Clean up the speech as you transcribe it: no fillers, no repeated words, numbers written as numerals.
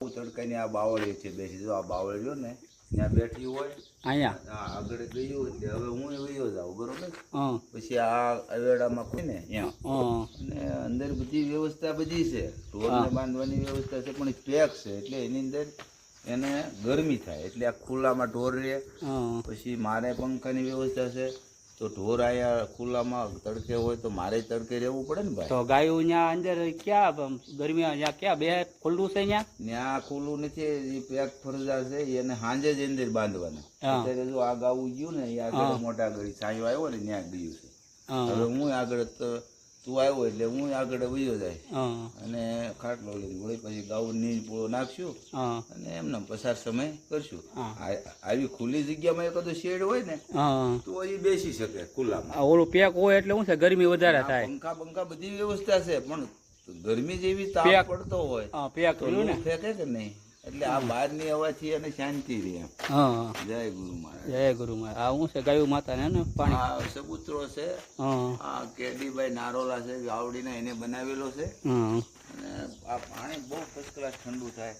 તડકાની આ બાવળી છે બેસી, જો આ બાવળી જો ને ત્યાં બેઠી હોય અહીંયા હા આગળ ગયું એટલે હવે હું વયો જાઉં બરોબર. હા પછી આ અવેડામાં કોઈ ને ત્યાં હા અને અંદર બધી વ્યવસ્થા બધી છે, ઢોરને બાંધવાની વ્યવસ્થા છે, પણ પેક છે એટલે એની અંદર એને ગરમી થાય એટલે આ ખુલ્લામાં ઢોર રહે. હા પછી મારે પંખાની વ્યવસ્થા છે, તો ઢોર આયા ખુલ્લામાં તડકે હોય તો મારે તડકે રહેવું પડે ને ભાઈ. તો ગાયું ત્યાં અંદર ક્યાં ગરમી ત્યાં ક્યાં બે ખુલ્લું છે ત્યાં? ત્યાં ખુલ્લું નથી, એ પેક ફરજા છે, એને સાંજે જ અંદર બાંધવાના. હા. અત્યારે જો આ ગાવું ગયું ને એ આગળ મોટા ગળી છાંયો આવ્યો ને ત્યાં ગયું છે. હા હવે હું આગળ તું આવ્યો એટલે હું આગળ વયો જાય હા અને ખાટલો લઈને વળી પછી ગાવું નીંદ પૂળો નાખશું હા અને એમને પસાર સમય કરશું. હા. આવી ખુલ્લી જગ્યામાં એકાદો શેડ હોય ને હા તો એ બેસી શકે ખુલ્લામાં. આ ઓલું પેક હોય એટલે શું છે ગરમી વધારે થાય. પંખા પંખા બધી વ્યવસ્થા છે, પણ ગરમી જેવી તાપ પેક. પડતો હોય હા પેક તો રહ્યું ને. લૂ ફેંકે કે નહીં, એટલે આ બહારની હવાથી અને શાંતિ રહે એમ. હા જય ગુરુ મહારાજ. જય ગુરુ મહારાજ. આ શું છે ગાયું માતાને ને પાણી? આ સબૂતરો છે, હા આ કેડીભાઈ નારોલા છે, ગાવડીને એને બનાવેલો છે. હા અને આ પાણી બહુ ફર્સ્ટ ક્લાસ ઠંડુ થાય.